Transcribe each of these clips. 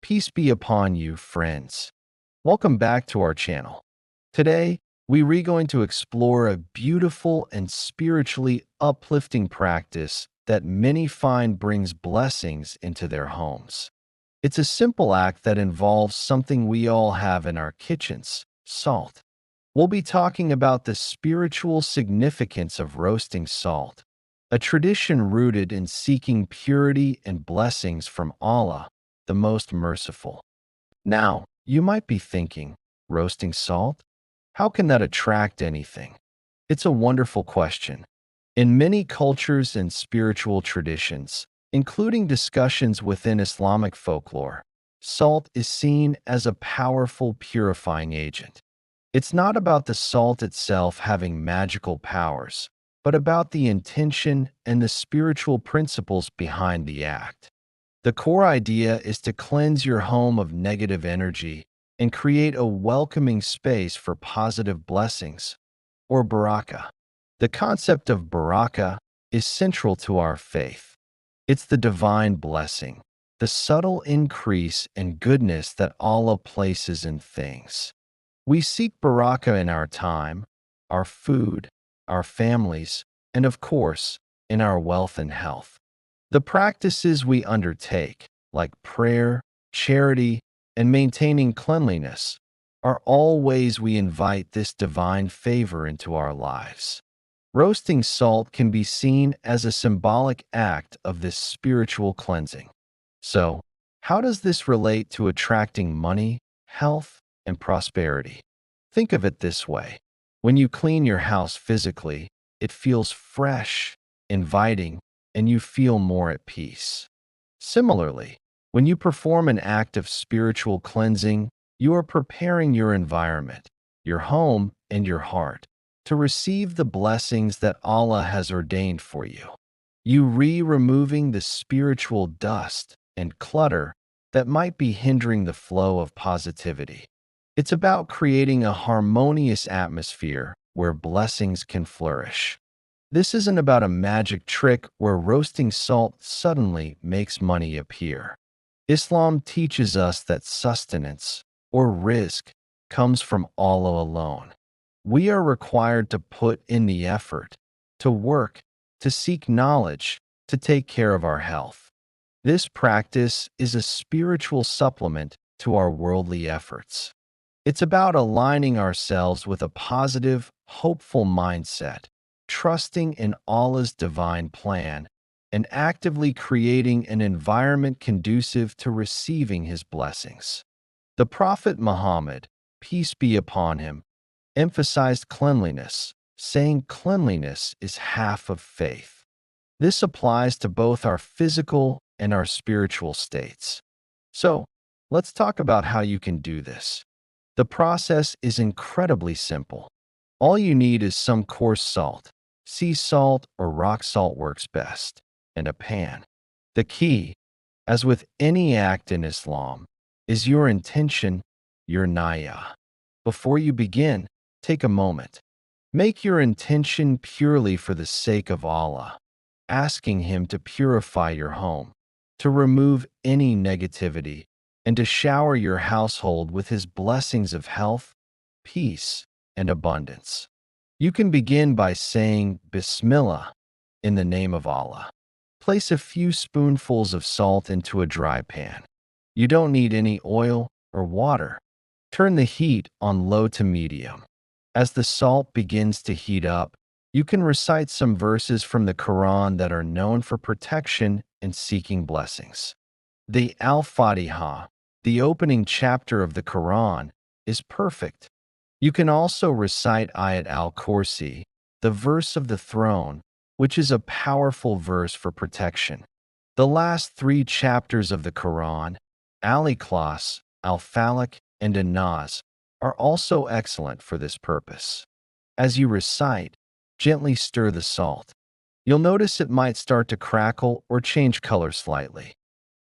Peace be upon you, friends. Welcome back to our channel. Today, we're going to explore a beautiful and spiritually uplifting practice that many find brings blessings into their homes. It's a simple act that involves something we all have in our kitchens: salt. We'll be talking about the spiritual significance of roasting salt, a tradition rooted in seeking purity and blessings from Allah, the Most Merciful. Now, you might be thinking, roasting salt? How can that attract anything? It's a wonderful question. In many cultures and spiritual traditions, including discussions within Islamic folklore, salt is seen as a powerful purifying agent. It's not about the salt itself having magical powers, but about the intention and the spiritual principles behind the act. The core idea is to cleanse your home of negative energy and create a welcoming space for positive blessings, or barakah. The concept of barakah is central to our faith. It's the divine blessing, the subtle increase in goodness that Allah places in things. We seek barakah in our time, our food, our families, and of course, in our wealth and health. The practices we undertake, like prayer, charity, and maintaining cleanliness, are all ways we invite this divine favor into our lives. Roasting salt can be seen as a symbolic act of this spiritual cleansing. So, how does this relate to attracting money, health, and prosperity? Think of it this way. When you clean your house physically, it feels fresh, inviting, and you feel more at peace. Similarly, when you perform an act of spiritual cleansing, you are preparing your environment, your home, and your heart to receive the blessings that Allah has ordained for you. You removing the spiritual dust and clutter that might be hindering the flow of positivity. It's about creating a harmonious atmosphere where blessings can flourish. This isn't about a magic trick where roasting salt suddenly makes money appear. Islam teaches us that sustenance, or rizq, comes from Allah alone. We are required to put in the effort, to work, to seek knowledge, to take care of our health. This practice is a spiritual supplement to our worldly efforts. It's about aligning ourselves with a positive, hopeful mindset, trusting in Allah's divine plan, and actively creating an environment conducive to receiving His blessings. The Prophet Muhammad, peace be upon him, emphasized cleanliness, saying cleanliness is half of faith. This applies to both our physical and our spiritual states. So, let's talk about how you can do this. The process is incredibly simple. All you need is some coarse salt. Sea salt or rock salt works best, and a pan. The key, as with any act in Islam, is your intention, your niyyah. Before you begin, take a moment. Make your intention purely for the sake of Allah, asking Him to purify your home, to remove any negativity, and to shower your household with His blessings of health, peace, and abundance. You can begin by saying Bismillah, in the name of Allah. Place a few spoonfuls of salt into a dry pan. You don't need any oil or water. Turn the heat on low to medium. As the salt begins to heat up, you can recite some verses from the Quran that are known for protection and seeking blessings. The Al-Fatiha, the opening chapter of the Quran, is perfect. You can also recite Ayat al-Kursi, the verse of the throne, which is a powerful verse for protection. The last 3 chapters of the Quran, Al-Ikhlas, Al-Falaq, and An-Nas, are also excellent for this purpose. As you recite, gently stir the salt. You'll notice it might start to crackle or change color slightly.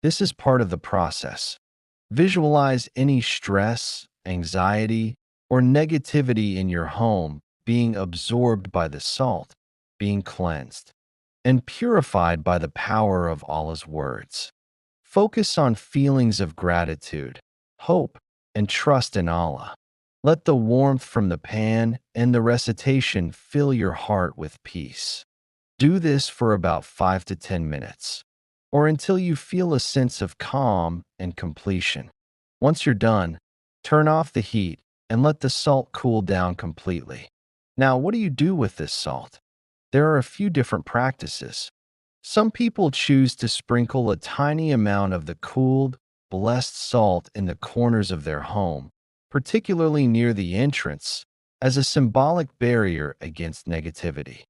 This is part of the process. Visualize any stress, anxiety, or negativity in your home being absorbed by the salt, being cleansed, and purified by the power of Allah's words. Focus on feelings of gratitude, hope, and trust in Allah. Let the warmth from the pan and the recitation fill your heart with peace. Do this for about 5 to 10 minutes, or until you feel a sense of calm and completion. Once you're done, turn off the heat and let the salt cool down completely. Now, what do you do with this salt? There are a few different practices. Some people choose to sprinkle a tiny amount of the cooled, blessed salt in the corners of their home, particularly near the entrance, as a symbolic barrier against negativity.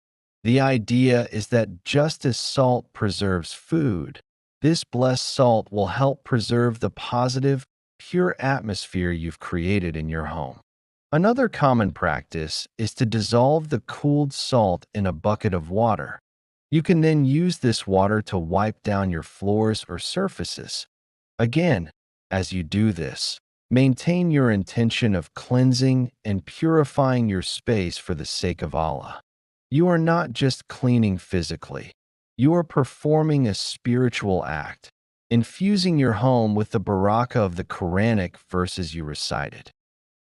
The idea is that just as salt preserves food, this blessed salt will help preserve the positive, pure atmosphere you've created in your home. Another common practice is to dissolve the cooled salt in a bucket of water. You can then use this water to wipe down your floors or surfaces. Again, as you do this, maintain your intention of cleansing and purifying your space for the sake of Allah. You are not just cleaning physically. You are performing a spiritual act, infusing your home with the Barakah of the Quranic verses you recited.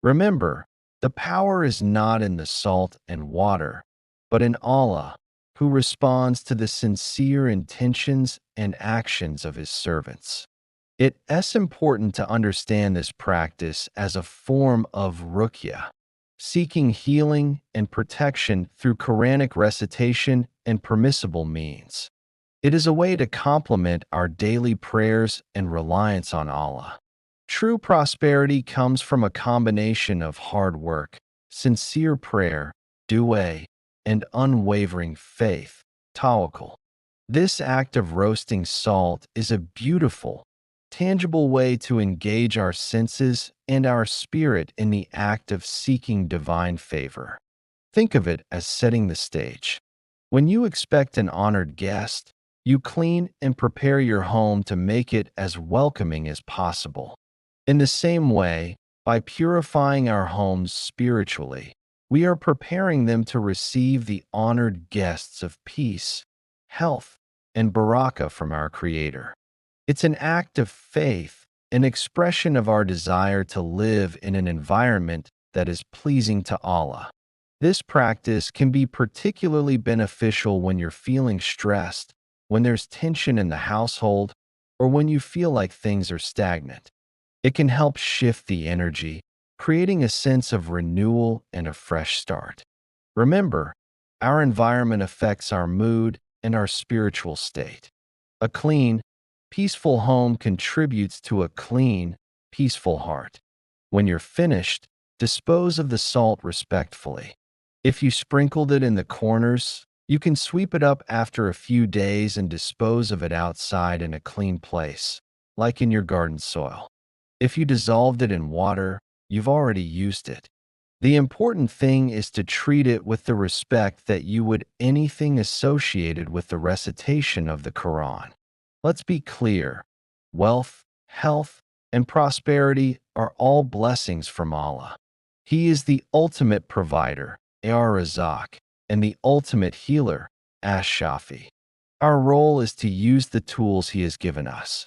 Remember, the power is not in the salt and water, but in Allah, who responds to the sincere intentions and actions of His servants. It is important to understand this practice as a form of ruqyah, seeking healing and protection through Quranic recitation and permissible means. It is a way to complement our daily prayers and reliance on Allah. True prosperity comes from a combination of hard work, sincere prayer, du'a, and unwavering faith, tawakkul. This act of roasting salt is a beautiful, tangible way to engage our senses and our spirit in the act of seeking divine favor. Think of it as setting the stage. When you expect an honored guest, you clean and prepare your home to make it as welcoming as possible. In the same way, by purifying our homes spiritually, we are preparing them to receive the honored guests of peace, health, and barakah from our Creator. It's an act of faith, an expression of our desire to live in an environment that is pleasing to Allah. This practice can be particularly beneficial when you're feeling stressed, when there's tension in the household, or when you feel like things are stagnant. It can help shift the energy, creating a sense of renewal and a fresh start. Remember, our environment affects our mood and our spiritual state. A clean, peaceful home contributes to a clean, peaceful heart. When you're finished, dispose of the salt respectfully. If you sprinkled it in the corners, you can sweep it up after a few days and dispose of it outside in a clean place, like in your garden soil. If you dissolved it in water, you've already used it. The important thing is to treat it with the respect that you would anything associated with the recitation of the Quran. Let's be clear, wealth, health, and prosperity are all blessings from Allah. He is the ultimate provider, Rizq, and the ultimate healer, Shafi. Our role is to use the tools He has given us.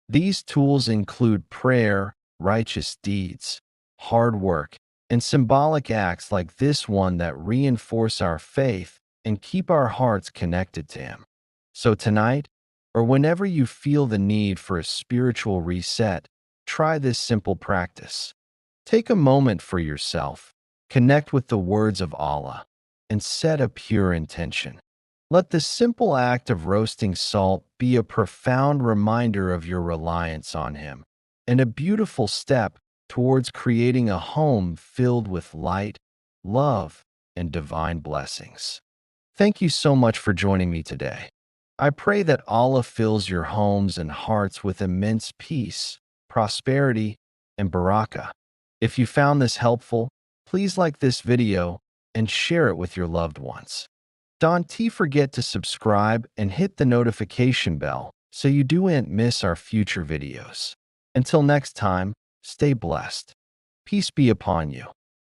These tools include prayer, righteous deeds, hard work, and symbolic acts like this one that reinforce our faith and keep our hearts connected to Him. So tonight, or whenever you feel the need for a spiritual reset, try this simple practice. Take a moment for yourself, connect with the words of Allah, and set a pure intention. Let the simple act of roasting salt be a profound reminder of your reliance on Him, and a beautiful step towards creating a home filled with light, love, and divine blessings. Thank you so much for joining me today. I pray that Allah fills your homes and hearts with immense peace, prosperity, and barakah. If you found this helpful, please like this video and share it with your loved ones. Don't forget to subscribe and hit the notification bell so you don't miss our future videos. Until next time, stay blessed. Peace be upon you.